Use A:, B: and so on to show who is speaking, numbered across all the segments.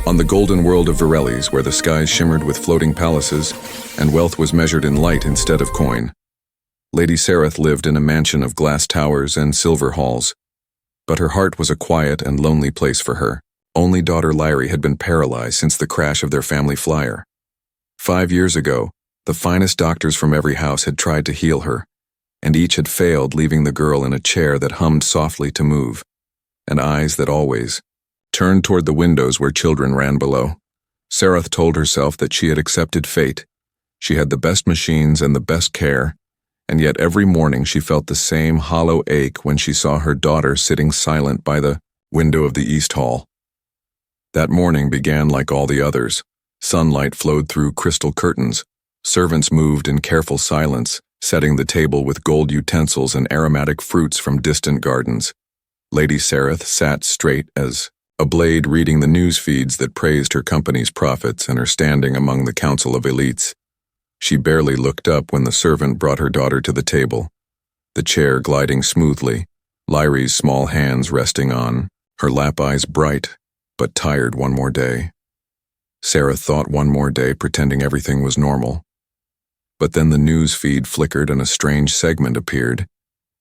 A: On the golden world of Paralyzed, where the skies shimmered with floating palaces and wealth was measured in light instead of coin, Lady Sareth lived in a mansion of glass towers and silver halls. But her heart was a quiet and lonely place for her. Only daughter Lyrie had been paralyzed since the crash of their family flyer. 5 years ago, the finest doctors from every house had tried to heal her, and each had failed, leaving the girl in a chair that hummed softly to move, and eyes that always turned toward the windows where children ran below. Sareth told herself that she had accepted fate. She had the best machines and the best care, and yet every morning she felt the same hollow ache when she saw her daughter sitting silent by the window of the East Hall. That morning began like all the others. Sunlight flowed through crystal curtains. Servants moved in careful silence, setting the table with gold utensils and aromatic fruits from distant gardens. Lady Sareth sat straight as a blade, reading the news feeds that praised her company's profits and her standing among the council of elites. She barely looked up when the servant brought her daughter to the table, the chair gliding smoothly, Lyrie's small hands resting on, her lap, eyes bright, but tired. One more day. Sareth thought, one more day pretending everything was normal. But then the news feed flickered and a strange segment appeared.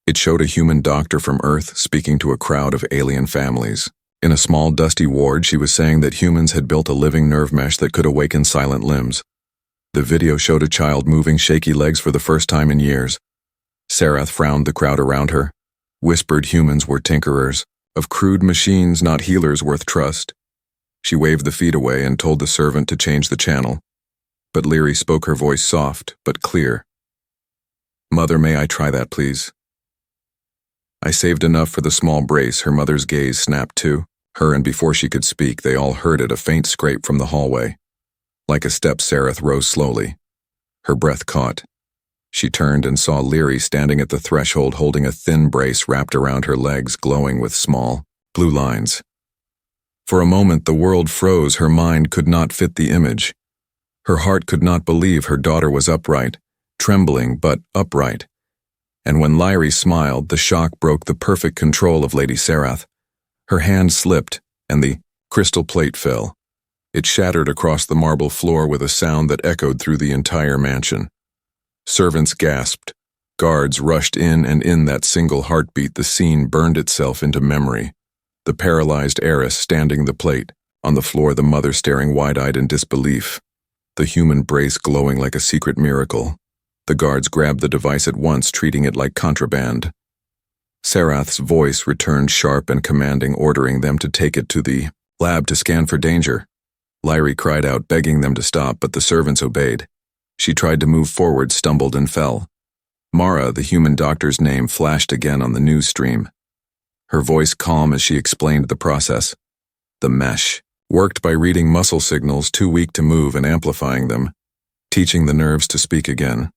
A: It showed a human doctor from Earth speaking to a crowd of alien families. In a small dusty ward, she was saying that humans had built a living nerve mesh that could awaken silent limbs. The video showed a child moving shaky legs for the first time in years. Sareth frowned the crowd around her, whispered humans were tinkerers, of crude machines, not healers worth trust. She waved the feed away and told the servant to change the channel. But Lyrie spoke, her voice soft but clear. "Mother, may I try that, please?" I saved enough for the small brace. Her mother's gaze snapped to her, and before she could speak, they all heard it, a faint scrape from the hallway. Like a step, Sareth rose slowly. Her breath caught. She turned and saw Lyrie standing at the threshold, holding a thin brace wrapped around her legs, glowing with small, blue lines. For a moment, the world froze. Her mind could not fit the image. Her heart could not believe her daughter was upright, trembling but upright. And when Lyrie smiled, the shock broke the perfect control of Lady Sareth. Her hand slipped, and the crystal plate fell. It shattered across the marble floor with a sound that echoed through the entire mansion. Servants gasped. Guards rushed in, and in that single heartbeat, the scene burned itself into memory. The paralyzed heiress standing the plate, on the floor the mother staring wide-eyed in disbelief. The human brace glowing like a secret miracle. The guards grabbed the device at once, treating it like contraband. Sareth's voice returned sharp and commanding, ordering them to take it to the lab to scan for danger. Lyrie cried out, begging them to stop, but the servants obeyed. She tried to move forward, stumbled, and fell. Mara, the human doctor's name, flashed again on the news stream. Her voice calm as she explained the process. The mesh worked by reading muscle signals too weak to move and amplifying them, teaching the nerves to speak again.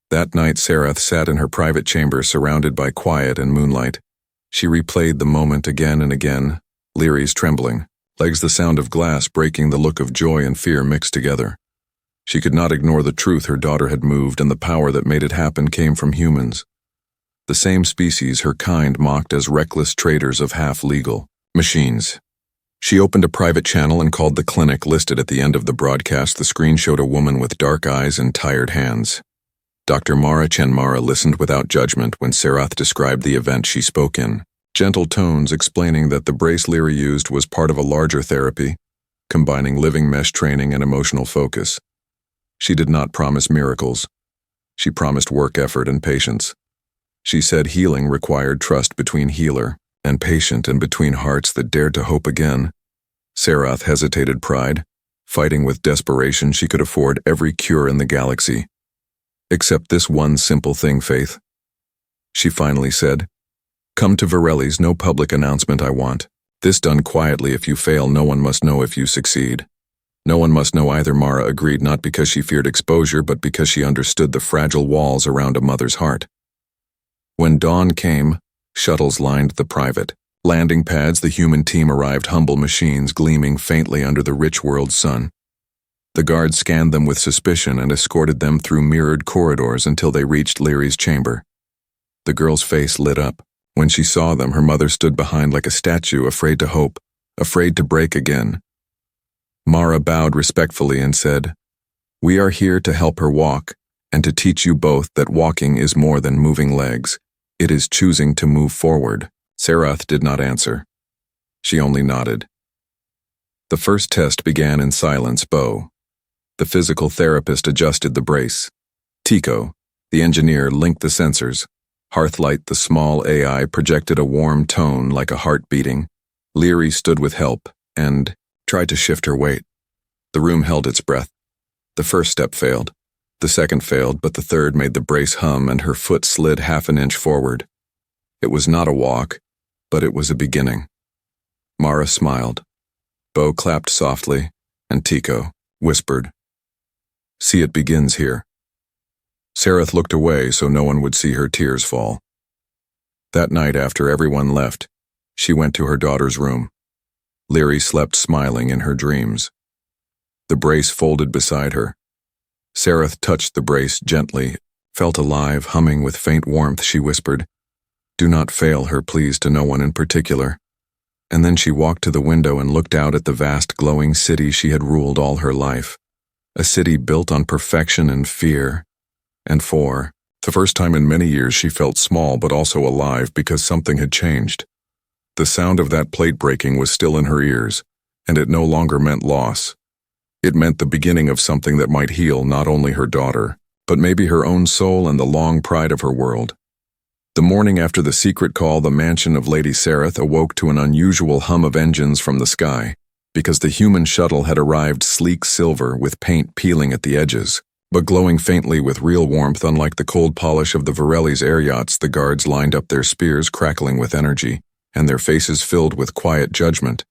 A: That night, Sareth sat in her private chamber, surrounded by quiet and moonlight. She replayed the moment again and again, Lyrie's trembling, legs the sound of glass breaking, the look of joy and fear mixed together. She could not ignore the truth. Her daughter had moved, and the power that made it happen came from humans. The same species her kind mocked as reckless traders of half-legal machines. She opened a private channel and called the clinic listed at the end of the broadcast. The screen showed a woman with dark eyes and tired hands. Dr. Mara Mara listened without judgment when Sareth described the event. She spoke in gentle tones, explaining that the brace Lyrie used was part of a larger therapy, combining living mesh training and emotional focus. She did not promise miracles. She promised work, effort, and patience. She said healing required trust between healer and patient, and between hearts that dared to hope again. Sareth hesitated, pride, fighting with desperation. She could afford every cure in the galaxy, except this one simple thing, faith. She finally said, "Come to Paralyzed, no public announcement I want. This done quietly. If you fail, no one must know. If you succeed, no one must know either." Mara agreed, not because she feared exposure, but because she understood the fragile walls around a mother's heart. When dawn came, shuttles lined the private landing pads. The human team arrived, humble machines gleaming faintly under the rich world sun. The guards scanned them with suspicion and escorted them through mirrored corridors until they reached Lyrie's chamber. The girl's face lit up. When she saw them, her mother stood behind like a statue, afraid to hope, afraid to break again. Mara bowed respectfully and said, "We are here to help her walk, and to teach you both that walking is more than moving legs. It is choosing to move forward." Sarath did not answer. She only nodded. The first test began in silence. Bo, the physical therapist, adjusted the brace. Tico, the engineer, linked the sensors. Hearthlight, the small AI, projected a warm tone like a heart beating. Leary stood with help and tried to shift her weight. The room held its breath. The first step failed. The second failed, but the third made the brace hum and her foot slid half an inch forward. It was not a walk, but it was a beginning. Mara smiled. Bo clapped softly, and Tico whispered, "See, it begins here." Sarath looked away so no one would see her tears fall. That night, after everyone left, she went to her daughter's room. Leary slept smiling in her dreams. The brace folded beside her. Sarath touched the brace gently, felt alive, humming with faint warmth. She whispered, "Do not fail her, please, to no one in particular." And then she walked to the window and looked out at the vast glowing city she had ruled all her life. A city built on perfection and fear. And for the first time in many years, she felt small but also alive because something had changed. The sound of that plate breaking was still in her ears, and it no longer meant loss. It meant the beginning of something that might heal not only her daughter, but maybe her own soul and the long pride of her world. The morning after the secret call, the mansion of Lady Sarath awoke to an unusual hum of engines from the sky, because the human shuttle had arrived sleek silver with paint peeling at the edges, but glowing faintly with real warmth. Unlike the cold polish of the Varelli's air yachts, the guards lined up, their spears crackling with energy, and their faces filled with quiet judgment.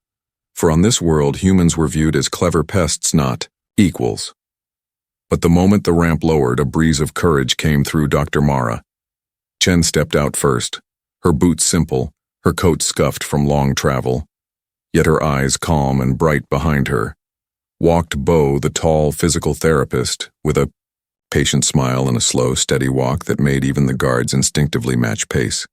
A: For on this world, humans were viewed as clever pests, not equals. But the moment the ramp lowered, a breeze of courage came through Dr. Mara. Chen stepped out first, her boots simple, her coat scuffed from long travel, yet her eyes calm and bright. Behind her walked Bo, the tall physical therapist, with a patient smile and a slow, steady walk that made even the guards instinctively match pace.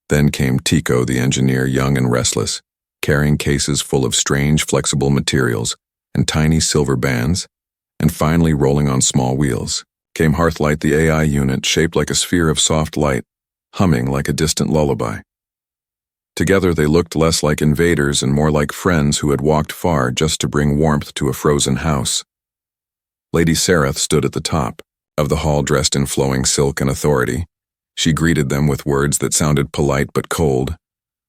A: Then came Tico, the engineer, young and restless, carrying cases full of strange, flexible materials and tiny silver bands, and finally, rolling on small wheels, came Hearthlight, the AI unit, shaped like a sphere of soft light, humming like a distant lullaby. Together they looked less like invaders and more like friends who had walked far just to bring warmth to a frozen house. Lady Sarath stood at the top of the hall, dressed in flowing silk and authority. She greeted them with words that sounded polite but cold.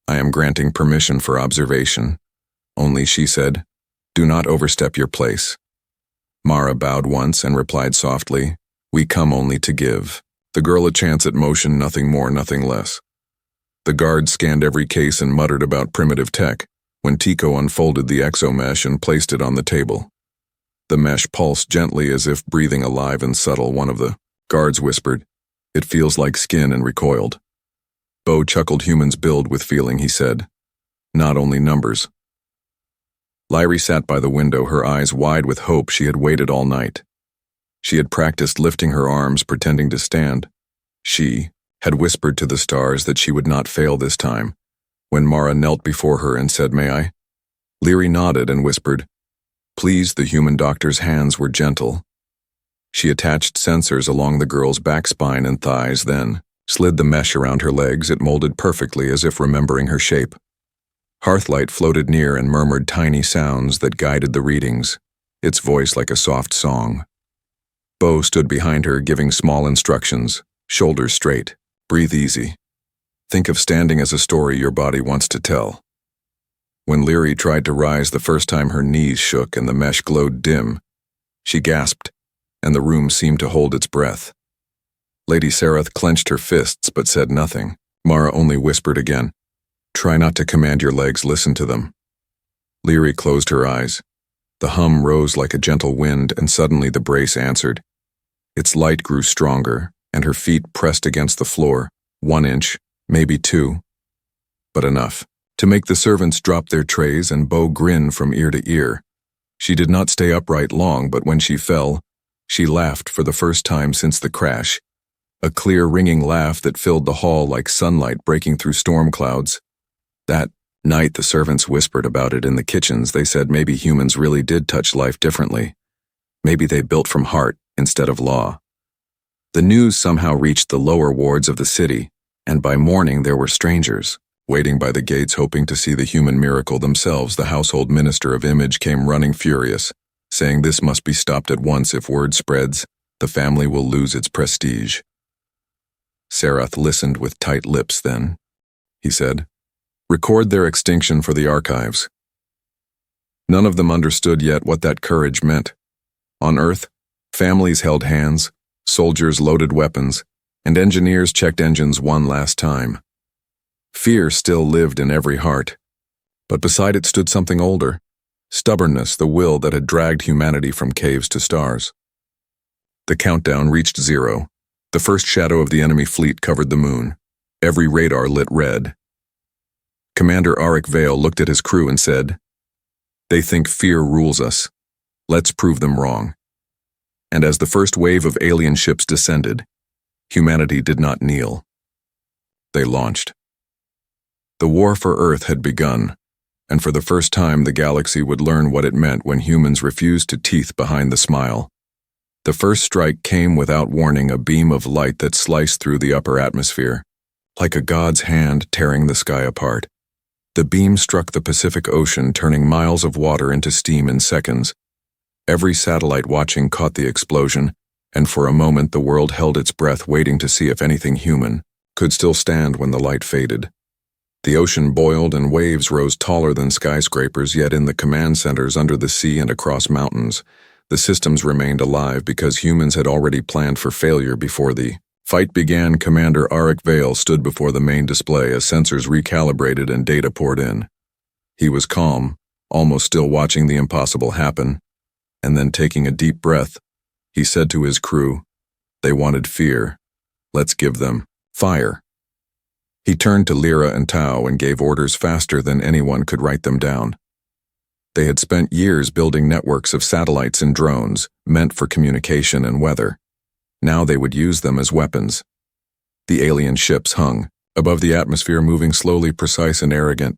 A: "I am granting permission for observation. Only," she said, "do not overstep your place." Mara bowed once and replied softly, "We come only to give." The girl a chance at motion, nothing more, nothing less. The guard scanned every case and muttered about primitive tech when Tico unfolded the exomesh and placed it on the table. The mesh pulsed gently as if breathing, alive and subtle. One of the guards whispered, "It feels like skin," and recoiled. Bo chuckled. "Humans build with feeling," he said, "not only numbers." Lyrie sat by the window, her eyes wide with hope. She had waited all night. She had practiced lifting her arms, pretending to stand. She had whispered to the stars that she would not fail this time. When Mara knelt before her and said, "May I?" Lyrie nodded and whispered, "Please." The human doctor's hands were gentle. She attached sensors along the girl's back, spine, and thighs, then slid the mesh around her legs. It molded perfectly, as if remembering her shape. Hearthlight floated near and murmured tiny sounds that guided the readings, its voice like a soft song. Bo stood behind her, giving small instructions. "Shoulders straight. Breathe easy. Think of standing as a story your body wants to tell." When Lyrie tried to rise the first time, her knees shook and the mesh glowed dim. She gasped, and the room seemed to hold its breath. Lady Sarath clenched her fists but said nothing. Mara only whispered again, "Try not to command your legs, listen to them." Lyrie closed her eyes. The hum rose like a gentle wind, and suddenly the brace answered. Its light grew stronger, and her feet pressed against the floor, 1 inch, maybe 2. But enough to make the servants drop their trays, and Bo grinned from ear to ear. She did not stay upright long, but when she fell, she laughed for the first time since the crash. A clear, ringing laugh that filled the hall like sunlight breaking through storm clouds. That Night, the servants whispered about it in the kitchens. They said maybe humans really did touch life differently. Maybe they built from heart instead of law. The news somehow reached the lower wards of the city, and by morning there were strangers, waiting by the gates hoping to see the human miracle themselves. The household minister of image came running furious, saying this must be stopped at once. If word spreads, the family will lose its prestige. Sarath listened with tight lips. Then he said, "Record their extinction for the archives." None of them understood yet what that courage meant. On Earth, families held hands, soldiers loaded weapons, and engineers checked engines one last time. Fear still lived in every heart, but beside it stood something older: stubbornness, the will that had dragged humanity from caves to stars. The countdown reached 0. The first shadow of the enemy fleet covered the moon. Every radar lit red. Commander Arik Vale looked at his crew and said, "They think fear rules us. Let's prove them wrong." And as the first wave of alien ships descended, humanity did not kneel. They launched. The war for Earth had begun, and for the first time the galaxy would learn what it meant when humans refused to teeth behind the smile. The first strike came without warning, a beam of light that sliced through the upper atmosphere, like a god's hand tearing the sky apart. The beam struck the Pacific Ocean, turning miles of water into steam in seconds. Every satellite watching caught the explosion, and for a moment the world held its breath, waiting to see if anything human could still stand when the light faded. The ocean boiled and waves rose taller than skyscrapers, yet in the command centers under the sea and across mountains, the systems remained alive because humans had already planned for failure before the fight began. Commander Arik Vale stood before the main display as sensors recalibrated and data poured in. He was calm, almost still watching the impossible happen, and then taking a deep breath, he said to his crew, "They wanted fear. Let's give them fire." He turned to Lyra and Tau and gave orders faster than anyone could write them down. They had spent years building networks of satellites and drones, meant for communication and weather. Now they would use them as weapons. The alien ships hung above the atmosphere, moving slowly, precise and arrogant.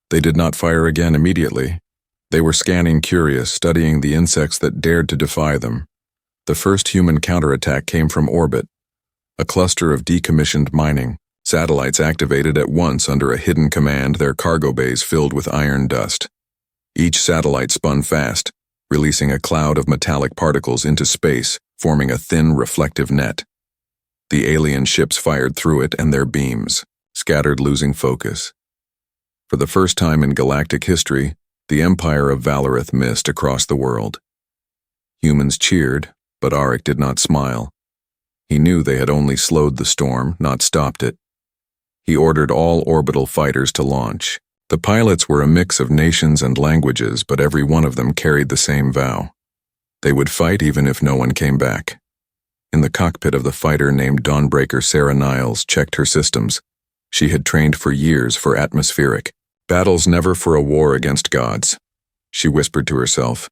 A: They did not fire again immediately. They were scanning, curious, studying the insects that dared to defy them. The first human counterattack came from orbit, a cluster of decommissioned mining satellites activated at once under a hidden command, their cargo bays filled with iron dust. Each satellite spun fast, releasing a cloud of metallic particles into space, forming a thin, reflective net. The alien ships fired through it, and their beams scattered, losing focus. For the first time in galactic history, the Empire of Valorith missed across the world. Humans cheered, but Arik did not smile. He knew they had only slowed the storm, not stopped it. He ordered all orbital fighters to launch. The pilots were a mix of nations and languages, but every one of them carried the same vow. They would fight even if no one came back. In the cockpit of the fighter named Dawnbreaker, Sarah Niles checked her systems. She had trained for years for atmospheric battles, never for a war against gods. She whispered to herself,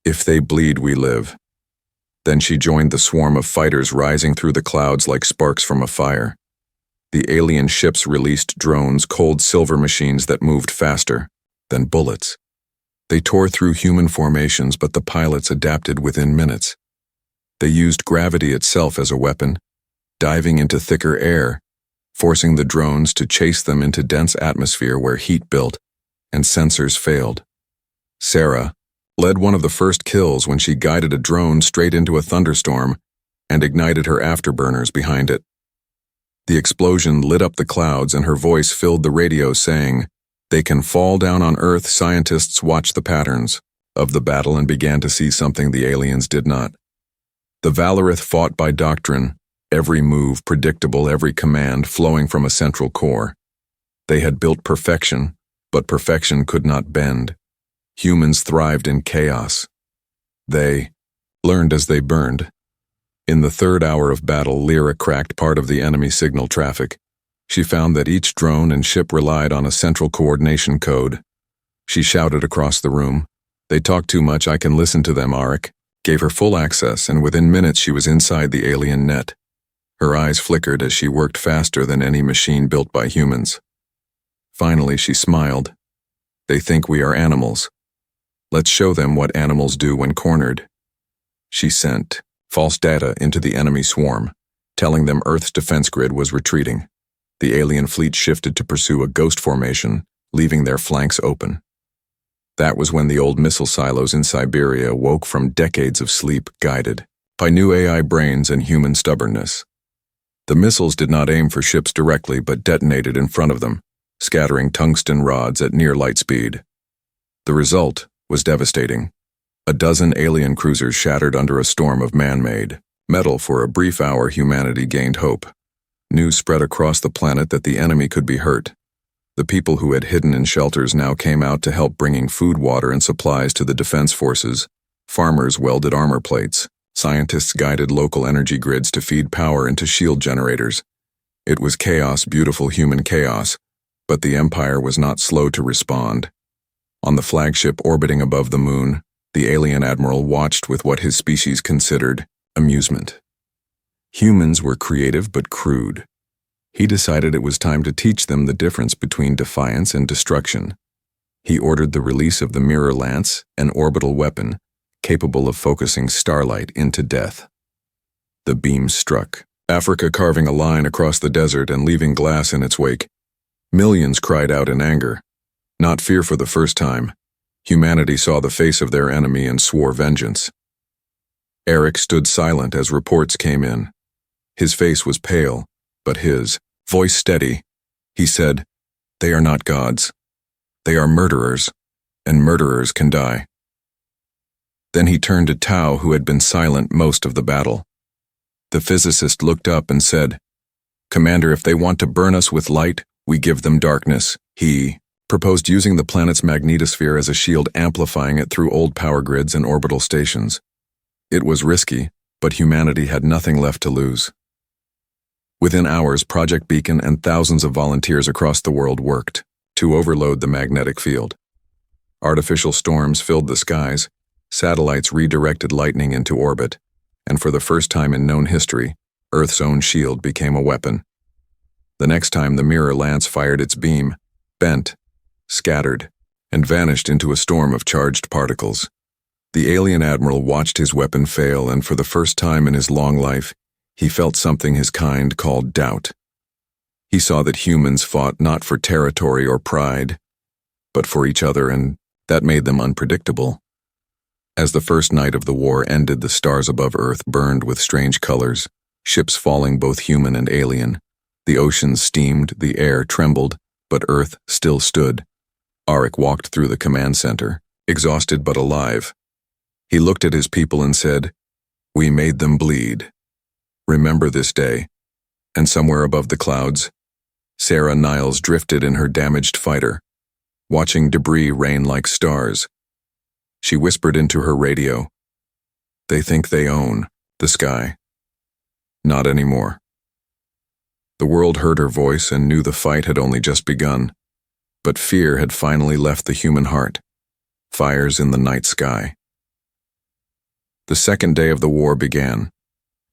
A: "If they bleed, we live." Then she joined the swarm of fighters rising through the clouds like sparks from a fire. The alien ships released drones, cold silver machines that moved faster than bullets. They tore through human formations, but the pilots adapted within minutes. They used gravity itself as a weapon, diving into thicker air, forcing the drones to chase them into dense atmosphere where heat built and sensors failed. Sarah led one of the first kills when she guided a drone straight into a thunderstorm and ignited her afterburners behind it. The explosion lit up the clouds, and her voice filled the radio saying, "They can fall down on Earth." Scientists watched the patterns of the battle and began to see something the aliens did not. The Valorith fought by doctrine, every move predictable, every command flowing from a central core. They had built perfection, but perfection could not bend. Humans thrived in chaos. They learned as they burned. In the third hour of battle, Lyra cracked part of the enemy signal traffic. She found that each drone and ship relied on a central coordination code. She shouted across the room, "They talk too much, I can listen to them." Arik gave her full access, and within minutes she was inside the alien net. Her eyes flickered as she worked faster than any machine built by humans. Finally, she smiled. They think we are animals. Let's show them what animals do when cornered. She sent false data into the enemy swarm, telling them Earth's defense grid was retreating. The alien fleet shifted to pursue a ghost formation, leaving their flanks open. That was when the old missile silos in Siberia woke from decades of sleep, guided by new AI brains and human stubbornness. The missiles did not aim for ships directly but detonated in front of them, scattering tungsten rods at near light speed. The result was devastating. A dozen alien cruisers shattered under a storm of man-made metal. For a brief hour, humanity gained hope. News spread across the planet that the enemy could be hurt. The people who had hidden in shelters now came out to help, bringing food, water, and supplies to the defense forces. Farmers welded armor plates. Scientists guided local energy grids to feed power into shield generators. It was chaos, beautiful human chaos, but the Empire was not slow to respond. On the flagship orbiting above the moon, the alien admiral watched with what his species considered amusement. Humans were creative but crude. He decided it was time to teach them the difference between defiance and destruction. He ordered the release of the Mirror Lance, an orbital weapon capable of focusing starlight into death. The beam struck Africa, carving a line across the desert and leaving glass in its wake. Millions cried out in anger. Not fear for the first time. Humanity saw the face of their enemy and swore vengeance. Eric stood silent as reports came in. His face was pale, but his voice steady. He said, "They are not gods. They are murderers, and murderers can die." Then he turned to Tao, who had been silent most of the battle. The physicist looked up and said, "Commander, if they want to burn us with light, we give them darkness." He proposed using the planet's magnetosphere as a shield, amplifying it through old power grids and orbital stations. It was risky, but humanity had nothing left to lose. Within hours, Project Beacon and thousands of volunteers across the world worked to overload the magnetic field. Artificial storms filled the skies, satellites redirected lightning into orbit, and for the first time in known history, Earth's own shield became a weapon. The next time the Mirror Lance fired its beam, bent, scattered, and vanished into a storm of charged particles. The alien admiral watched his weapon fail, and for the first time in his long life, he felt something his kind called doubt. He saw that humans fought not for territory or pride, but for each other, and that made them unpredictable. As the first night of the war ended, the stars above Earth burned with strange colors, ships falling, both human and alien. The oceans steamed, the air trembled, but Earth still stood. Arik walked through the command center, exhausted but alive. He looked at his people and said, "We made them bleed. Remember this day." And somewhere above the clouds, Sarah Niles drifted in her damaged fighter, watching debris rain like stars. She whispered into her radio, "They think they own the sky. Not anymore." The world heard her voice and knew the fight had only just begun, but fear had finally left the human heart. Fires in the night sky. The second day of the war began,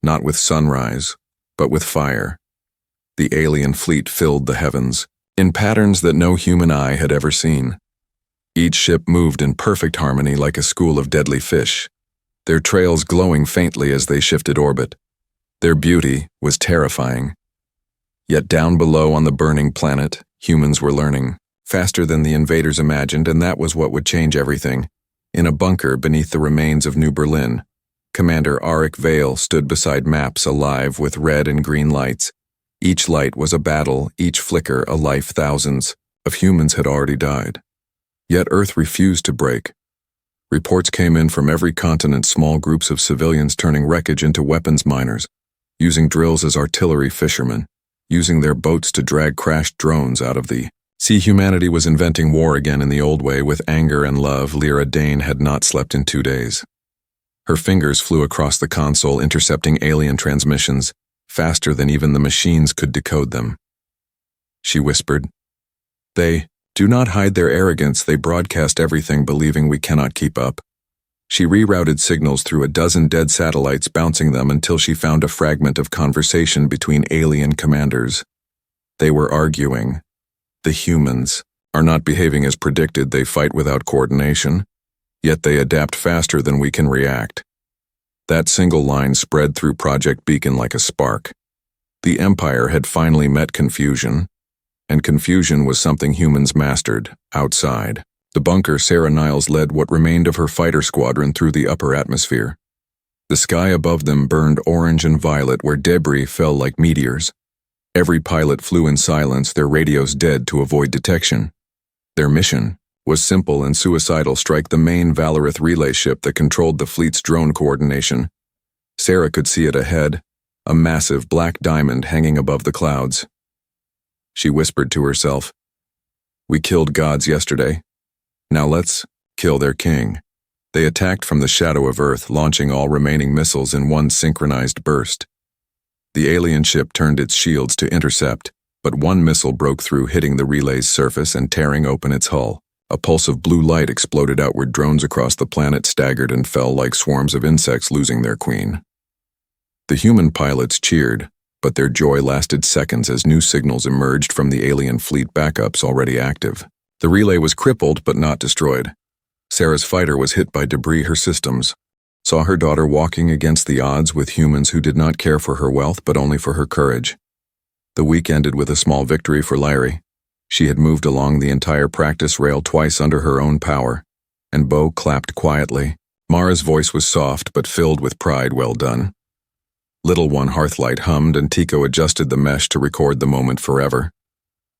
A: not with sunrise, but with fire. The alien fleet filled the heavens, in patterns that no human eye had ever seen. Each ship moved in perfect harmony like a school of deadly fish, their trails glowing faintly as they shifted orbit. Their beauty was terrifying. Yet down below on the burning planet, humans were learning, faster than the invaders imagined, and that was what would change everything. In a bunker beneath the remains of New Berlin, Commander Arik Vale stood beside maps alive with red and green lights. Each light was a battle, each flicker a life. Thousands of humans had already died. Yet Earth refused to break. Reports came in from every continent, small groups of civilians turning wreckage into weapons miners, using drills as artillery, fishermen, using their boats to drag crashed drones out of the sea. Humanity was inventing war again in the old way, with anger and love. Lyra Dane had not slept in 2 days. Her fingers flew across the console, intercepting alien transmissions, faster than even the machines could decode them. She whispered, "They do not hide their arrogance. They broadcast everything, believing we cannot keep up." She rerouted signals through a dozen dead satellites, bouncing them until she found a fragment of conversation between alien commanders. They were arguing, The humans are not behaving as predicted. They fight without coordination, yet they adapt faster than we can react. That single line spread through Project Beacon like a spark. The Empire had finally met confusion, and confusion was something humans mastered, outside. The bunker, Sarah Niles led what remained of her fighter squadron through the upper atmosphere. The sky above them burned orange and violet where debris fell like meteors. Every pilot flew in silence, their radios dead to avoid detection. Their mission was simple and suicidal: strike the main Valorith relay ship that controlled the fleet's drone coordination. Sarah could see it ahead, a massive black diamond hanging above the clouds. She whispered to herself, "We killed gods yesterday. Now let's kill their king." They attacked from the shadow of Earth, launching all remaining missiles in one synchronized burst. The alien ship turned its shields to intercept, but one missile broke through, hitting the relay's surface and tearing open its hull. A pulse of blue light exploded outward. Drones across the planet staggered and fell like swarms of insects losing their queen. The human pilots cheered, but their joy lasted seconds as new signals emerged from the alien fleet backups already active. The relay was crippled but not destroyed. Sarah's fighter was hit by debris. Her systems saw her daughter walking against the odds with humans who did not care for her wealth but only for her courage. The week ended with a small victory for Lyrie. She had moved along the entire practice rail twice under her own power, and Bo clapped quietly. Mara's voice was soft but filled with pride. "Well done." Little one Hearthlight hummed, and Tico adjusted the mesh to record the moment forever.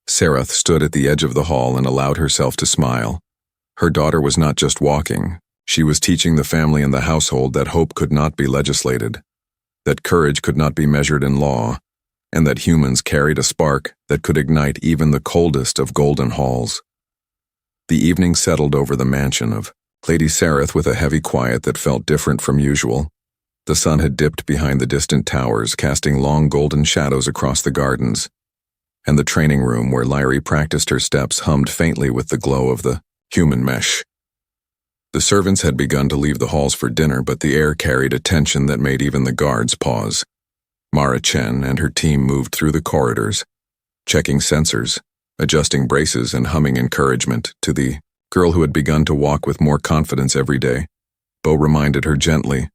A: Serath stood at the edge of the hall and allowed herself to smile. Her daughter was not just walking. She was teaching the family and the household that hope could not be legislated, that courage could not be measured in law, and that humans carried a spark that could ignite even the coldest of golden halls. The evening settled over the mansion of Lady Serath with a heavy quiet that felt different from usual. The sun had dipped behind the distant towers, casting long golden shadows across the gardens, and the training room where Lyrie practiced her steps hummed faintly with the glow of the human mesh. The servants had begun to leave the halls for dinner, but the air carried a tension that made even the guards pause. Mara Chen and her team moved through the corridors, checking sensors, adjusting braces, and humming encouragement to the girl who had begun to walk with more confidence every day. Bo reminded her gently,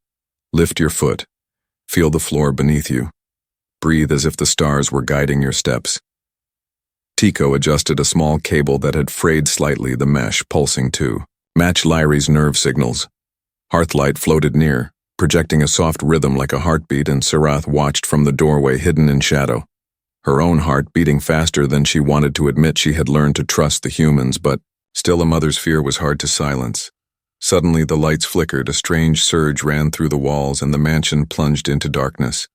A: "Lift your foot. Feel the floor beneath you. Breathe as if the stars were guiding your steps." Tico adjusted a small cable that had frayed slightly, the mesh pulsing to match Lyrie's nerve signals. Hearthlight floated near, projecting a soft rhythm like a heartbeat, and Serath watched from the doorway hidden in shadow. Her own heart beating faster than she wanted to admit. She had learned to trust the humans, but still a mother's fear was hard to silence. Suddenly the lights flickered, a strange surge ran through the walls, and the mansion plunged into darkness.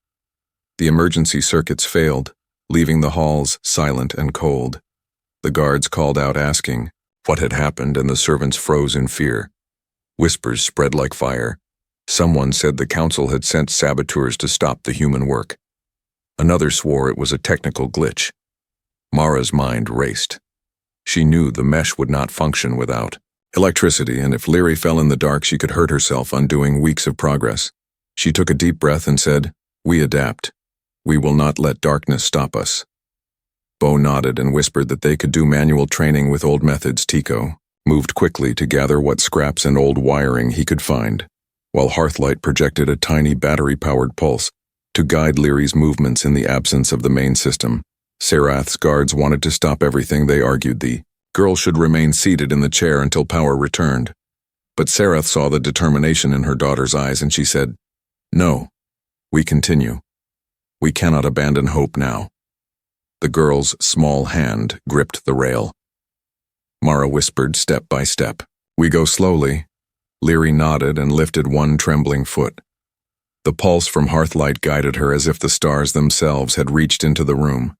A: The emergency circuits failed, leaving the halls silent and cold. The guards called out asking what had happened, and the servants froze in fear. Whispers spread like fire. Someone said the council had sent saboteurs to stop the human work. Another swore it was a technical glitch. Mara's mind raced. She knew the mesh would not function without electricity, and if Lyrie fell in the dark, she could hurt herself, undoing weeks of progress. She took a deep breath and said, "We adapt. We will not let darkness stop us." Bo nodded and whispered that they could do manual training with old methods. Tico moved quickly to gather what scraps and old wiring he could find, while Hearthlight projected a tiny battery-powered pulse to guide Lyrie's movements in the absence of the main system. Serath's guards wanted to stop everything. They argued the girl should remain seated in the chair until power returned. But Serath saw the determination in her daughter's eyes, and she said, "No, we continue. We cannot abandon hope now." The girl's small hand gripped the rail. Mara whispered step by step, "We go slowly." Lyrie nodded and lifted one trembling foot. The pulse from Hearthlight guided her as if the stars themselves had reached into the room.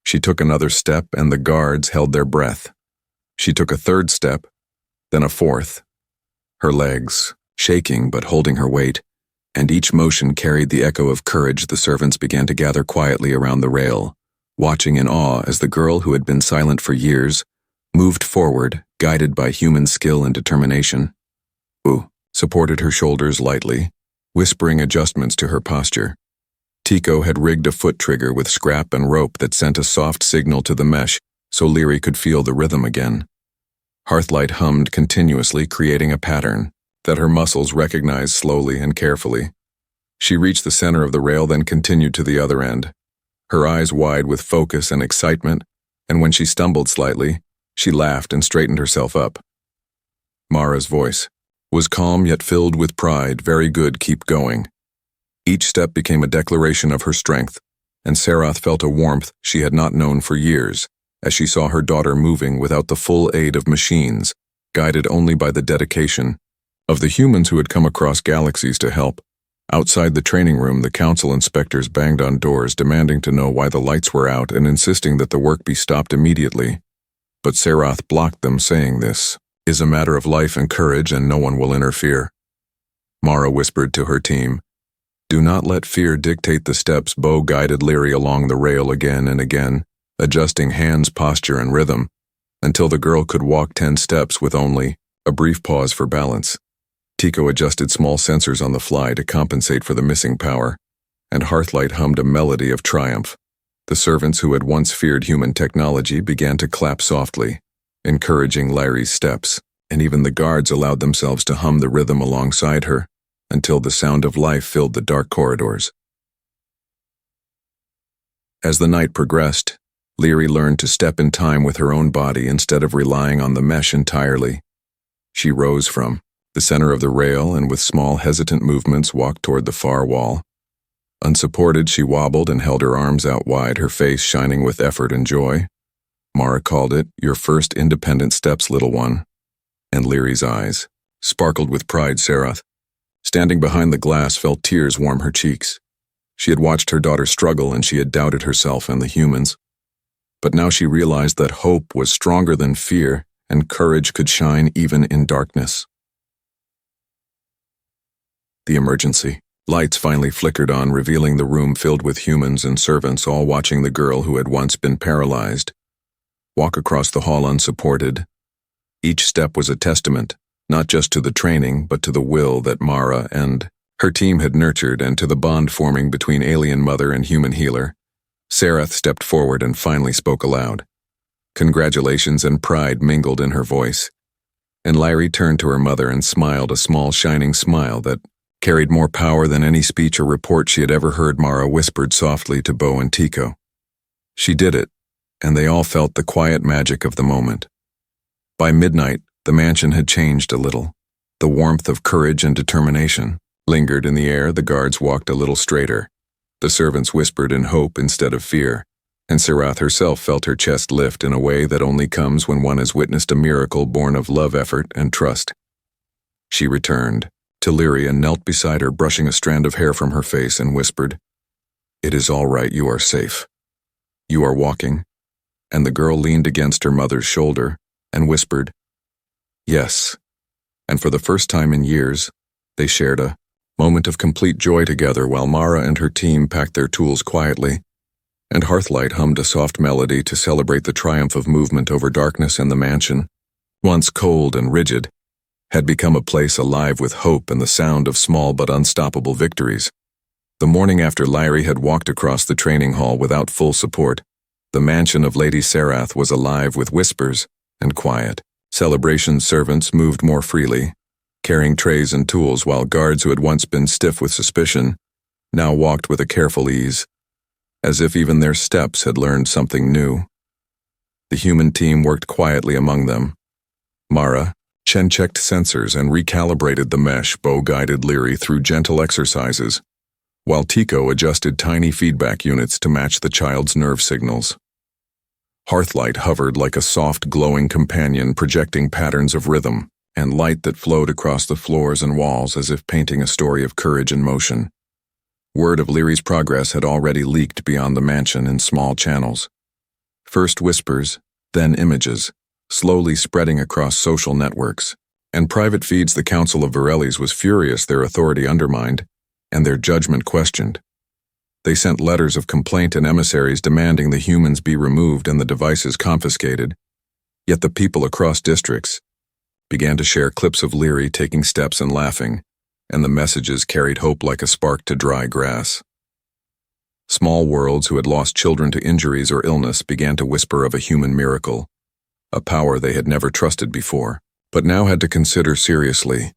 A: She took another step, and the guards held their breath. She took a third step, then a fourth, her legs shaking but holding her weight, and each motion carried the echo of courage. The servants began to gather quietly around the rail, watching in awe as the girl who had been silent for years moved forward, guided by human skill and determination. Boo supported her shoulders lightly, whispering adjustments to her posture. Tico had rigged a foot trigger with scrap and rope that sent a soft signal to the mesh, so Leary could feel the rhythm again. Hearthlight hummed continuously, creating a pattern that her muscles recognized slowly and carefully. She reached the center of the rail, then continued to the other end, her eyes wide with focus and excitement, and when she stumbled slightly, she laughed and straightened herself up. Mara's voice was calm yet filled with pride. "Very good, keep going." Each step became a declaration of her strength, and Sarath felt a warmth she had not known for years as she saw her daughter moving without the full aid of machines, guided only by the dedication of the humans who had come across galaxies to help. Outside the training room, the council inspectors banged on doors, demanding to know why the lights were out and insisting that the work be stopped immediately. But Sarath blocked them, saying, "This is a matter of life and courage, and no one will interfere." Mara whispered to her team, "Do not let fear dictate the steps." Bo guided Leary along the rail again and again, adjusting hands, posture, and rhythm, until the girl could walk 10 steps with only a brief pause for balance. Tico adjusted small sensors on the fly to compensate for the missing power, and Hearthlight hummed a melody of triumph. The servants who had once feared human technology began to clap softly, encouraging Larry's steps, and even the guards allowed themselves to hum the rhythm alongside her, until the sound of life filled the dark corridors. As the night progressed, Leary learned to step in time with her own body instead of relying on the mesh entirely. She rose from the center of the rail and with small hesitant movements walked toward the far wall. Unsupported, she wobbled and held her arms out wide, her face shining with effort and joy. Mara called it, "Your first independent steps, little one." And Leary's eyes sparkled with pride. Sarath, standing behind the glass, felt tears warm her cheeks. She had watched her daughter struggle and she had doubted herself and the humans. But now she realized that hope was stronger than fear and courage could shine even in darkness. The emergency lights finally flickered on, revealing the room filled with humans and servants, all watching the girl who had once been paralyzed walk across the hall unsupported. Each step was a testament, not just to the training, but to the will that Mara and her team had nurtured and to the bond forming between alien mother and human healer. Sarath stepped forward and finally spoke aloud. Congratulations and pride mingled in her voice. And Larry turned to her mother and smiled, a small shining smile that carried more power than any speech or report she had ever heard. Mara whispered softly to Bo and Tico. She did it, and they all felt the quiet magic of the moment. By midnight, the mansion had changed a little. The warmth of courage and determination lingered in the air. The guards walked a little straighter. The servants whispered in hope instead of fear, and Sarath herself felt her chest lift in a way that only comes when one has witnessed a miracle born of love, effort, and trust. She returned to Leary and knelt beside her, brushing a strand of hair from her face, and whispered, "It is all right, you are safe. You are walking." And the girl leaned against her mother's shoulder and whispered, "Yes." And for the first time in years, they shared a moment of complete joy together while Mara and her team packed their tools quietly, and Hearthlight hummed a soft melody to celebrate the triumph of movement over darkness. And the mansion, once cold and rigid, had become a place alive with hope and the sound of small but unstoppable victories. The morning after Larry had walked across the training hall without full support, the mansion of Lady Sarath was alive with whispers and quiet. Celebration servants moved more freely, carrying trays and tools, while guards who had once been stiff with suspicion now walked with a careful ease, as if even their steps had learned something new. The human team worked quietly among them. Mara checked sensors and recalibrated the mesh. Bo guided Leary through gentle exercises, while Tico adjusted tiny feedback units to match the child's nerve signals. Hearthlight hovered like a soft, glowing companion, projecting patterns of rhythm and light that flowed across the floors and walls as if painting a story of courage and motion. Word of Leary's progress had already leaked beyond the mansion in small channels. First whispers, then images, slowly spreading across social networks and private feeds. The Council of Paralyzed was furious, their authority undermined and their judgment questioned. They sent letters of complaint and emissaries demanding the humans be removed and the devices confiscated. Yet the people across districts began to share clips of Leary taking steps and laughing, and the messages carried hope like a spark to dry grass. Small worlds who had lost children to injuries or illness began to whisper of a human miracle, a power they had never trusted before, but now had to consider seriously.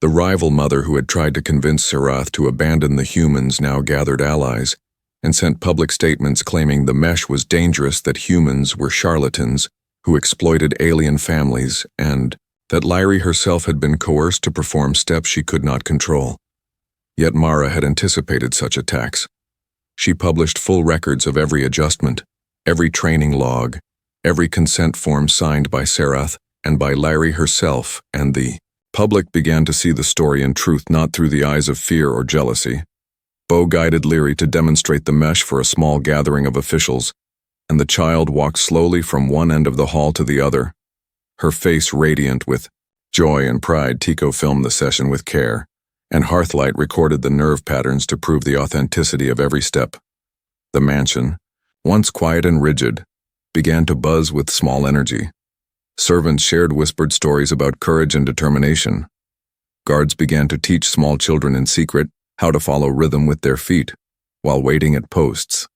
A: The rival mother who had tried to convince Serath to abandon the humans now gathered allies and sent public statements claiming the mesh was dangerous, that humans were charlatans who exploited alien families, and that Lyrie herself had been coerced to perform steps she could not control. Yet Mara had anticipated such attacks. She published full records of every adjustment, every training log, every consent form signed by Serath and by Lyrie herself, and the public began to see the story in truth, not through the eyes of fear or jealousy. Bo guided Lyrie to demonstrate the mesh for a small gathering of officials, and the child walked slowly from one end of the hall to the other. Her face radiant with joy and pride, Tico filmed the session with care, and Hearthlight recorded the nerve patterns to prove the authenticity of every step. The mansion, once quiet and rigid, began to buzz with small energy. Servants shared whispered stories about courage and determination. Guards began to teach small children in secret how to follow rhythm with their feet, while waiting at posts.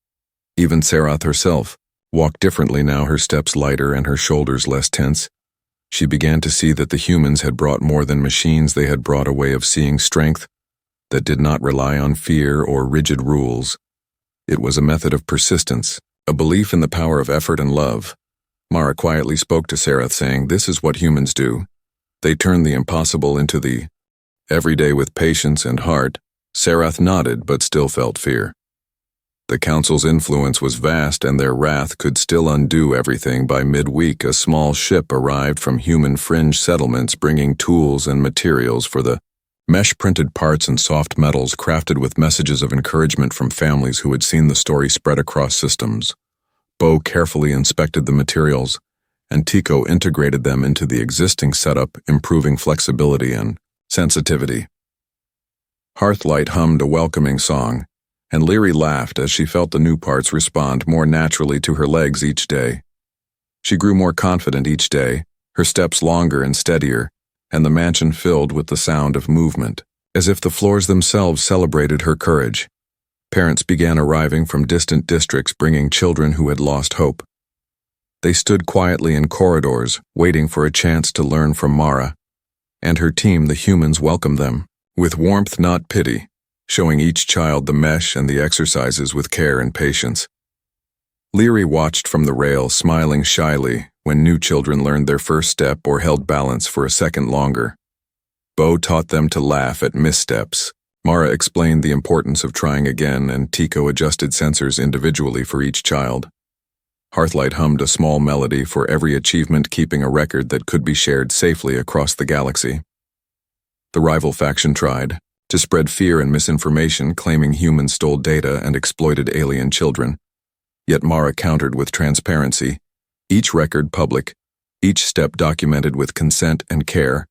A: Even Serath herself walked differently now, her steps lighter and her shoulders less tense. She began to see that the humans had brought more than machines. They had brought a way of seeing strength that did not rely on fear or rigid rules. It was a method of persistence, a belief in the power of effort and love. Mara quietly spoke to Serath, saying, "This is what humans do. They turn the impossible into the everyday with patience and heart." Serath nodded, but still felt fear. The council's influence was vast, and their wrath could still undo everything. By midweek, a small ship arrived from human fringe settlements, bringing tools and materials for the mesh-printed parts and soft metals crafted with messages of encouragement from families who had seen the story spread across systems. Bo carefully inspected the materials, and Tico integrated them into the existing setup, improving flexibility and sensitivity. Hearthlight hummed a welcoming song, and Lyrie laughed as she felt the new parts respond more naturally to her legs each day. She grew more confident each day, her steps longer and steadier, and the mansion filled with the sound of movement, as if the floors themselves celebrated her courage. Parents began arriving from distant districts, bringing children who had lost hope. They stood quietly in corridors, waiting for a chance to learn from Mara, and her team, the humans, welcomed them with warmth, not pity, showing each child the mesh and the exercises with care and patience. Lyrie watched from the rail, smiling shyly when new children learned their first step or held balance for a second longer. Bo taught them to laugh at missteps. Mara explained the importance of trying again, and Tico adjusted sensors individually for each child. Hearthlight hummed a small melody for every achievement, keeping a record that could be shared safely across the galaxy. The rival faction tried to spread fear and misinformation, claiming humans stole data and exploited alien children. Yet Mara countered with transparency, each record public, each step documented with consent and care.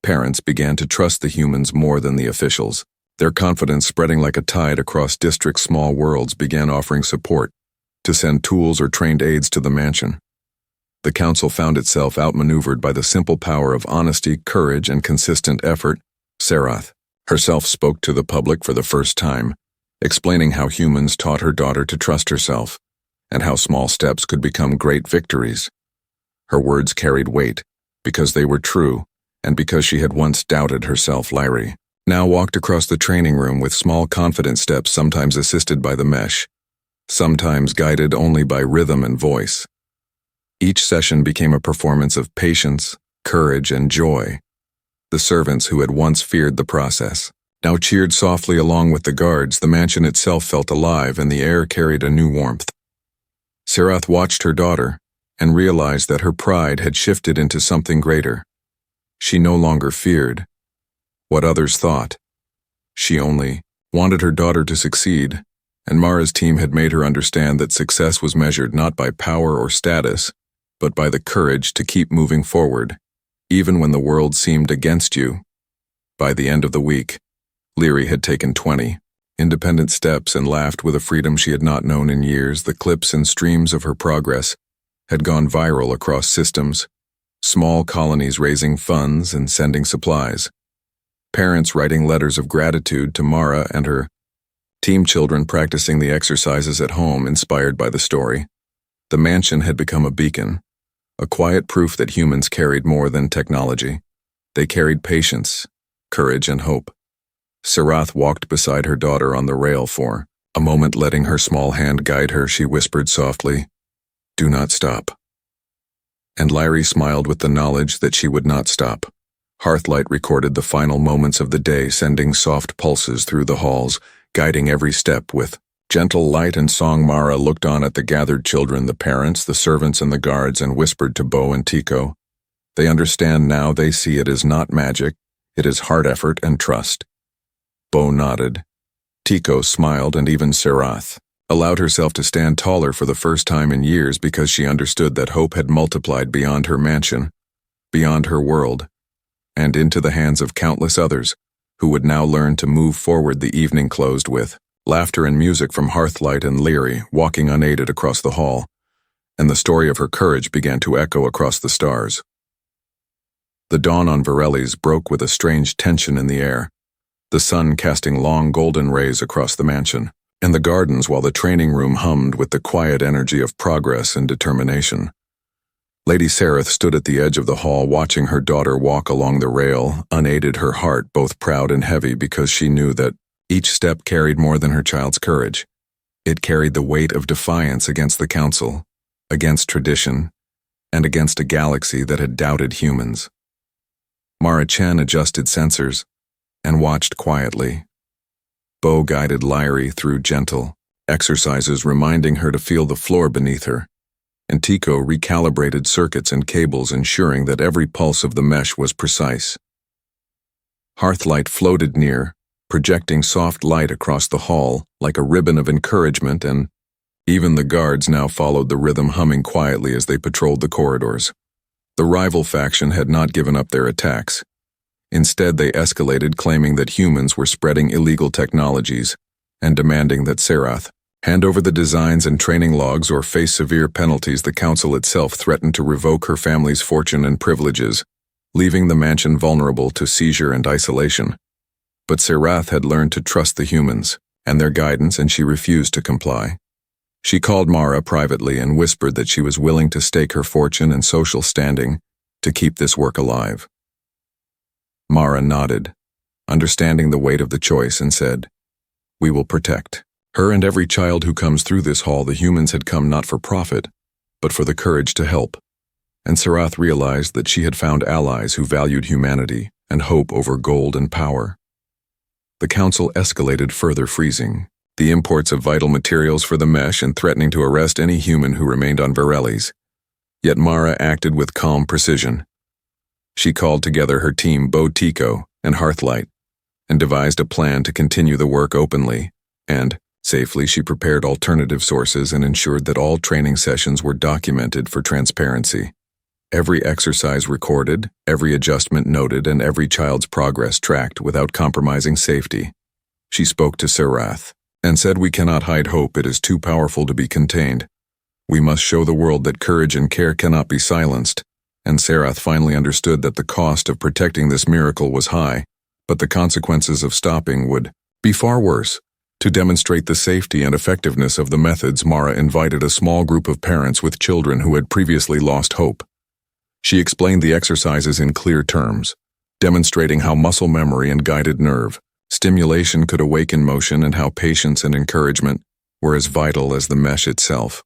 A: Parents began to trust the humans more than the officials. Their confidence, spreading like a tide across districts, small worlds began offering support to send tools or trained aides to the mansion. The council found itself outmaneuvered by the simple power of honesty, courage, and consistent effort. Serath herself spoke to the public for the first time, explaining how humans taught her daughter to trust herself, and how small steps could become great victories. Her words carried weight, because they were true, and because she had once doubted herself. Lyrie now walked across the training room with small confident steps, sometimes assisted by the mesh, sometimes guided only by rhythm and voice. Each session became a performance of patience, courage, and joy. The servants who had once feared the process now cheered softly along with the guards. The mansion itself felt alive, and the air carried a new warmth. Serath watched her daughter and realized that her pride had shifted into something greater. She no longer feared what others thought. She only wanted her daughter to succeed, and Mara's team had made her understand that success was measured not by power or status, but by the courage to keep moving forward, even when the world seemed against you. By the end of the week, Lyrie had taken 20 independent steps and laughed with a freedom she had not known in years. The clips and streams of her progress had gone viral across systems, small colonies raising funds and sending supplies, parents writing letters of gratitude to Mara and her Team children practicing the exercises at home inspired by the story. The mansion had become a beacon, a quiet proof that humans carried more than technology. They carried patience, courage, and hope. Sarath walked beside her daughter on the rail for a moment, letting her small hand guide her. She whispered softly, "Do not stop." And Lyrie smiled with the knowledge that she would not stop. Hearthlight recorded the final moments of the day, sending soft pulses through the halls, guiding every step with gentle light and song. Mara looked on at the gathered children, the parents, the servants, and the guards, and whispered to Bo and Tico. They understand now. They see it is not magic. It is hard effort and trust. Bo nodded. Tico smiled, and even Sarath allowed herself to stand taller for the first time in years because she understood that hope had multiplied beyond her mansion, beyond her world, and into the hands of countless others who would now learn to move forward. The evening closed with laughter and music from Hearthlight and Lyrie walking unaided across the hall, and the story of her courage began to echo across the stars. The dawn on Paralyzed broke with a strange tension in the air, the sun casting long golden rays across the mansion and the gardens, while the training room hummed with the quiet energy of progress and determination. Lady Sarath stood at the edge of the hall, watching her daughter walk along the rail, unaided, her heart both proud and heavy because she knew that each step carried more than her child's courage. It carried the weight of defiance against the council, against tradition, and against a galaxy that had doubted humans. Mara Chen adjusted sensors and watched quietly. Bo guided Lyrie through gentle exercises, reminding her to feel the floor beneath her, and Tico recalibrated circuits and cables, ensuring that every pulse of the mesh was precise. Hearthlight floated near, projecting soft light across the hall like a ribbon of encouragement, and even the guards now followed the rhythm, humming quietly as they patrolled the corridors. The rival faction had not given up their attacks. Instead, they escalated, claiming that humans were spreading illegal technologies and demanding that Sarath hand over the designs and training logs or face severe penalties. The council itself threatened to revoke her family's fortune and privileges, leaving the mansion vulnerable to seizure and isolation. But Sarath had learned to trust the humans and their guidance, and she refused to comply. She called Mara privately and whispered that she was willing to stake her fortune and social standing to keep this work alive. Mara nodded, understanding the weight of the choice, and said, "We will protect her and every child who comes through this hall." The humans had come not for profit, but for the courage to help. And Sarath realized that she had found allies who valued humanity and hope over gold and power. The council escalated further, freezing the imports of vital materials for the mesh and threatening to arrest any human who remained on Paralyzed. Yet Mara acted with calm precision. She called together her team, Bo, Tico, and Hearthlight, and devised a plan to continue the work openly and safely. She prepared alternative sources and ensured that all training sessions were documented for transparency. Every exercise recorded, every adjustment noted, and every child's progress tracked without compromising safety. She spoke to Sarath and said, "We cannot hide hope. It is too powerful to be contained. We must show the world that courage and care cannot be silenced." And Sarath finally understood that the cost of protecting this miracle was high, but the consequences of stopping would be far worse. To demonstrate the safety and effectiveness of the methods, Mara invited a small group of parents with children who had previously lost hope. She explained the exercises in clear terms, demonstrating how muscle memory and guided nerve stimulation could awaken motion, and how patience and encouragement were as vital as the mesh itself.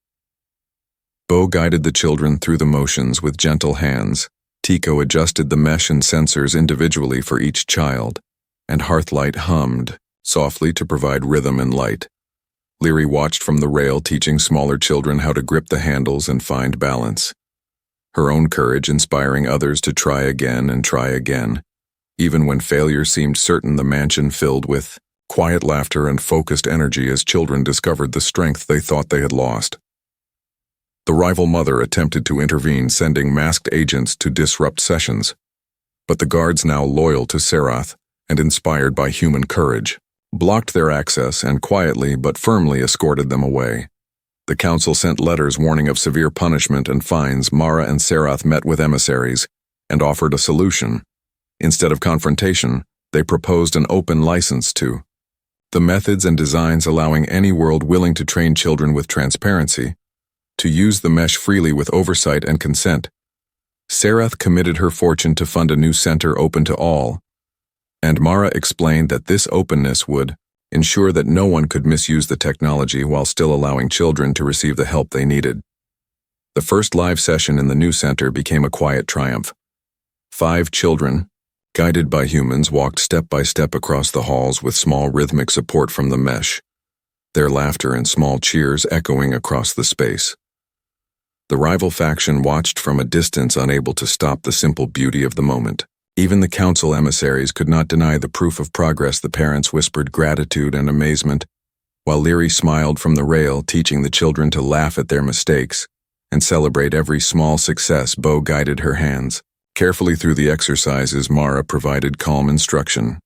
A: Bo guided the children through the motions with gentle hands. Tico adjusted the mesh and sensors individually for each child, and Hearthlight hummed softly to provide rhythm and light. Lyrie watched from the rail, teaching smaller children how to grip the handles and find balance. Her own courage inspiring others to try again and try again. Even when failure seemed certain, the mansion filled with quiet laughter and focused energy as children discovered the strength they thought they had lost. The rival mother attempted to intervene, sending masked agents to disrupt sessions. But the guards, now loyal to Sarath and inspired by human courage, blocked their access and quietly but firmly escorted them away. The council sent letters warning of severe punishment and fines. Mara and Sarath met with emissaries and offered a solution. Instead of confrontation, they proposed an open license to the methods and designs allowing any world willing to train children with transparency to use the mesh freely with oversight and consent. Sarath committed her fortune to fund a new center open to all, and Mara explained that this openness would ensure that no one could misuse the technology while still allowing children to receive the help they needed. The first live session in the new center became a quiet triumph. 5 children, guided by humans, walked step by step across the halls with small rhythmic support from the mesh, their laughter and small cheers echoing across the space. The rival faction watched from a distance, unable to stop the simple beauty of the moment. Even the council emissaries could not deny the proof of progress. The parents whispered gratitude and amazement, while Leary smiled from the rail, teaching the children to laugh at their mistakes and celebrate every small success. Bo guided her hands carefully through the exercises. Mara provided calm instruction.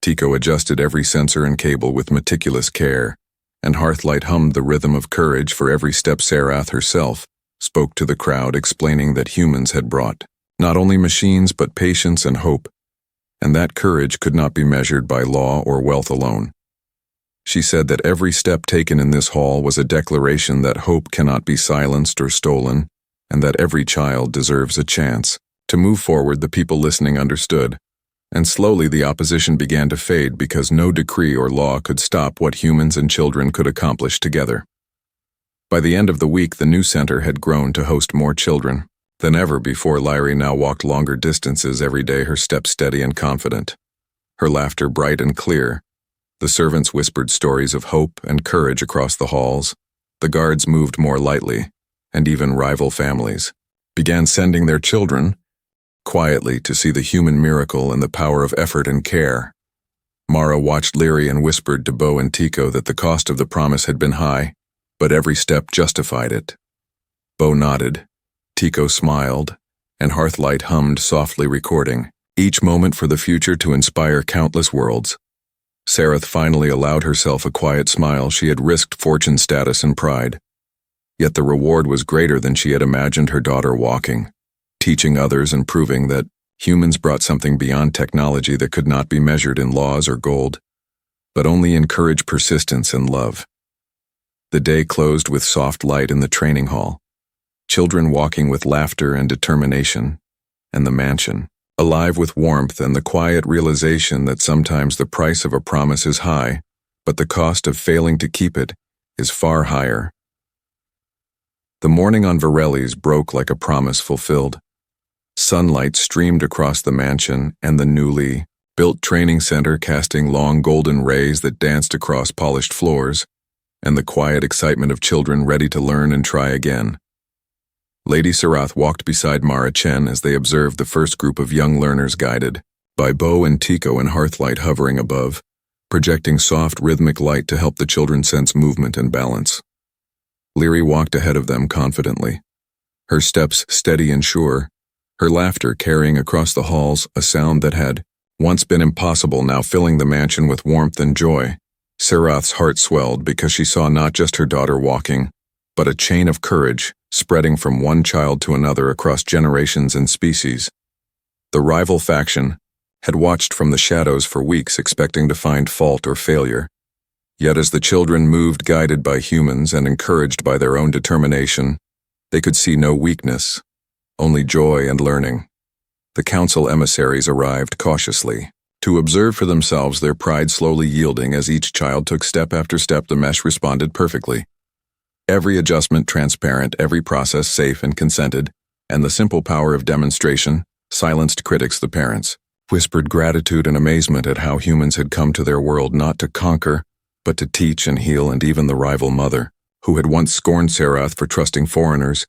A: Tico adjusted every sensor and cable with meticulous care, and Hearthlight hummed the rhythm of courage for every step. Sarath herself spoke to the crowd, explaining that humans had brought not only machines but patience and hope, and that courage could not be measured by law or wealth alone. She said that every step taken in this hall was a declaration that hope cannot be silenced or stolen, and that every child deserves a chance to move forward. The people listening understood, and slowly the opposition began to fade because no decree or law could stop what humans and children could accomplish together. By the end of the week, the new center had grown to host more children than ever before. Lyrie now walked longer distances every day, her steps steady and confident, her laughter bright and clear. The servants whispered stories of hope and courage across the halls, the guards moved more lightly, and even rival families began sending their children quietly to see the human miracle and the power of effort and care. Mara watched Leary and whispered to Bo and Tico that the cost of the promise had been high, but every step justified it. Bo nodded, Tico smiled, and Hearthlight hummed softly, recording each moment for the future to inspire countless worlds. Sarath finally allowed herself a quiet smile. She had risked fortune, status, and pride. Yet the reward was greater than she had imagined. Her daughter walking, teaching others and proving that humans brought something beyond technology that could not be measured in laws or gold, but only in courage, persistence, and love. The day closed with soft light in the training hall, children walking with laughter and determination, and the mansion alive with warmth and the quiet realization that sometimes the price of a promise is high, but the cost of failing to keep it is far higher. The morning on Varelli's broke like a promise fulfilled. Sunlight streamed across the mansion and the newly built training center, casting long golden rays that danced across polished floors, and the quiet excitement of children ready to learn and try again. Lady Sarath walked beside Mara Chen as they observed the first group of young learners, guided by Bo and Tico and Hearthlight hovering above, projecting soft rhythmic light to help the children sense movement and balance. Leary walked ahead of them confidently, her steps steady and sure, her laughter carrying across the halls, a sound that had once been impossible now filling the mansion with warmth and joy. Sarath's heart swelled because she saw not just her daughter walking, but a chain of courage spreading from one child to another across generations and species. The rival faction had watched from the shadows for weeks, expecting to find fault or failure. Yet as the children moved, guided by humans and encouraged by their own determination, they could see no weakness, only joy and learning. The council emissaries arrived cautiously to observe for themselves, their pride slowly yielding as each child took step after step. The mesh responded perfectly. Every adjustment transparent, every process safe and consented, and the simple power of demonstration silenced critics. The parents whispered gratitude and amazement at how humans had come to their world not to conquer, but to teach and heal. And even the rival mother, who had once scorned Sarath for trusting foreigners,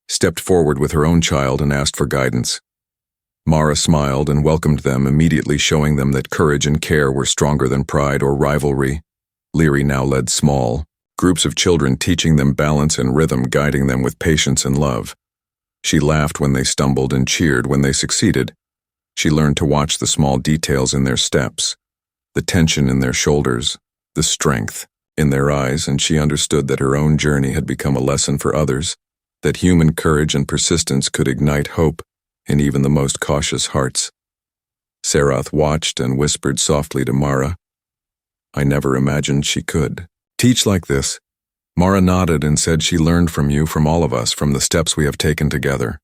A: stepped forward with her own child and asked for guidance. Mara smiled and welcomed them, immediately showing them that courage and care were stronger than pride or rivalry. Leary now led small groups of children, teaching them balance and rhythm, guiding them with patience and love. She laughed when they stumbled and cheered when they succeeded. She learned to watch the small details in their steps, the tension in their shoulders, the strength in their eyes, and she understood that her own journey had become a lesson for others, that human courage and persistence could ignite hope in even the most cautious hearts. Sarath watched and whispered softly to Mara, I never imagined she could teach like this." Mara nodded and said she learned from you, from all of us, from the steps we have taken together.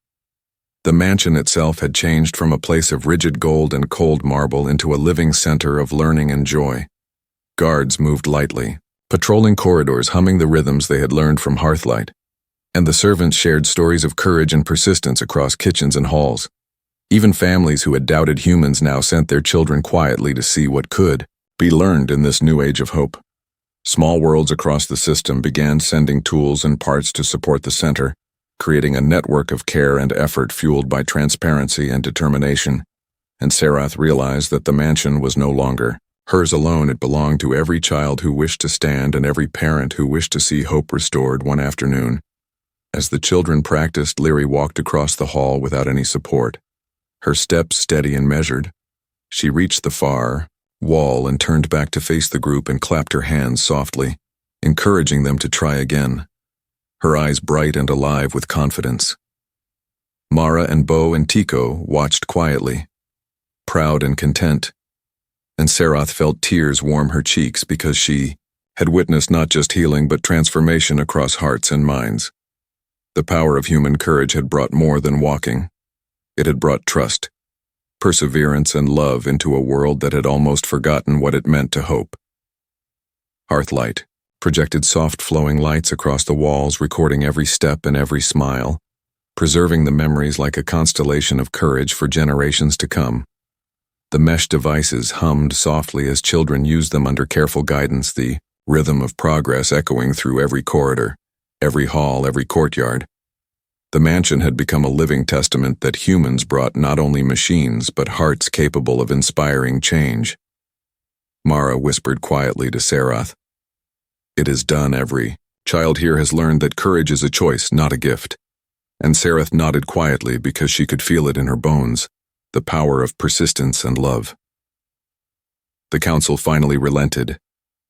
A: The mansion itself had changed from a place of rigid gold and cold marble into a living center of learning and joy. Guards moved lightly, patrolling corridors, humming the rhythms they had learned from Hearthlight, and the servants shared stories of courage and persistence across kitchens and halls. Even families who had doubted humans now sent their children quietly to see what could be learned in this new age of hope. Small worlds across the system began sending tools and parts to support the center, creating a network of care and effort fueled by transparency and determination. And Sarath realized that the mansion was no longer hers alone. It belonged to every child who wished to stand and every parent who wished to see hope restored. One afternoon, as the children practiced, Lyri walked across the hall without any support. Her steps steady and measured. She reached the far wall and turned back to face the group and clapped her hands softly, encouraging them to try again, her eyes bright and alive with confidence. Mara and Bo and Tico watched quietly, proud and content, and Sarath felt tears warm her cheeks because she had witnessed not just healing but transformation across hearts and minds. The power of human courage had brought more than walking. It had brought trust, perseverance, and love into a world that had almost forgotten what it meant to hope. Hearthlight projected soft flowing lights across the walls, recording every step and every smile, preserving the memories like a constellation of courage for generations to come. The mesh devices hummed softly as children used them under careful guidance, the rhythm of progress echoing through every corridor, every hall, every courtyard. The mansion had become a living testament that humans brought not only machines but hearts capable of inspiring change. Mara whispered quietly to Sarath, "It is done. Every child here has learned that courage is a choice, not a gift." And Sarath nodded quietly because she could feel it in her bones, the power of persistence and love. The council finally relented,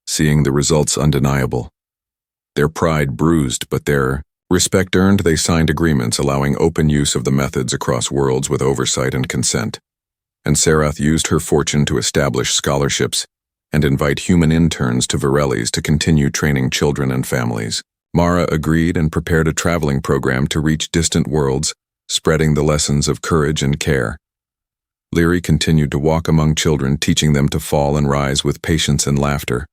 A: seeing the results undeniable. Their pride bruised, but their respect earned. They signed agreements allowing open use of the methods across worlds with oversight and consent. And Sarath used her fortune to establish scholarships and invite human interns to Varelli's to continue training children and families. Mara agreed and prepared a traveling program to reach distant worlds, spreading the lessons of courage and care. Lyri continued to walk among children, teaching them to fall and rise with patience and laughter,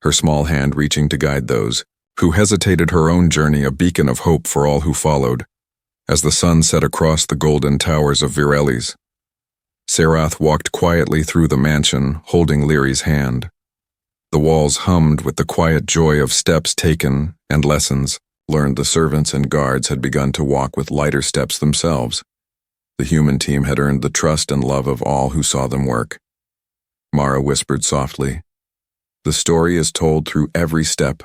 A: her small hand reaching to guide those who hesitated, her own journey a beacon of hope for all who followed. As the sun set across the golden towers of Varelli's, Sarath walked quietly through the mansion, holding Lyri's hand. The walls hummed with the quiet joy of steps taken and lessons learned. The servants and guards had begun to walk with lighter steps themselves. The human team had earned the trust and love of all who saw them work. Mara whispered softly, "The story is told through every step,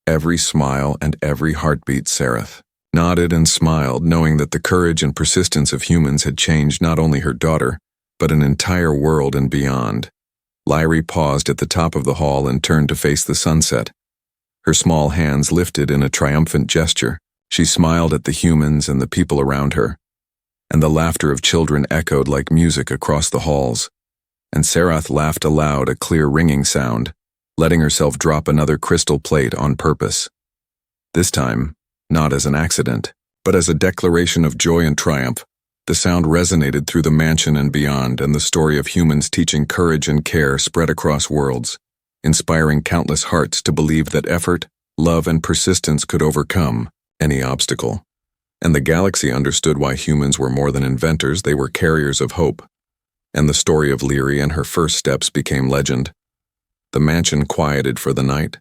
A: every smile, and every heartbeat." Sarath nodded and smiled, knowing that the courage and persistence of humans had changed not only her daughter, but an entire world and beyond. Lyri paused at the top of the hall and turned to face the sunset. Her small hands lifted in a triumphant gesture. She smiled at the humans and the people around her, and the laughter of children echoed like music across the halls. And Sarath laughed aloud, a clear ringing sound, letting herself drop another crystal plate on purpose. This time, not as an accident, but as a declaration of joy and triumph. The sound resonated through the mansion and beyond, and the story of humans teaching courage and care spread across worlds, inspiring countless hearts to believe that effort, love, and persistence could overcome any obstacle. And the galaxy understood why humans were more than inventors, they were carriers of hope. And the story of Lyri and her first steps became legend. The mansion quieted for the night,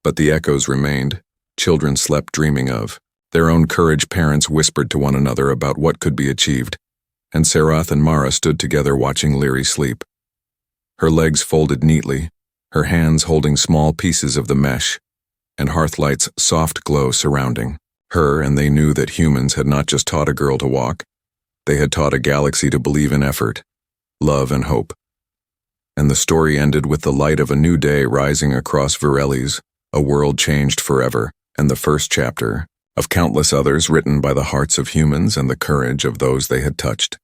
A: but the echoes remained. Children slept dreaming of their own courage. Parents whispered to one another about what could be achieved, and Sarath and Mara stood together watching Lyri sleep. Her legs folded neatly, her hands holding small pieces of the mesh, and Hearthlight's soft glow surrounding her, and they knew that humans had not just taught a girl to walk, they had taught a galaxy to believe in effort, love, and hope. And the story ended with the light of a new day rising across Varelli's, a world changed forever, and the first chapter of countless others written by the hearts of humans and the courage of those they had touched.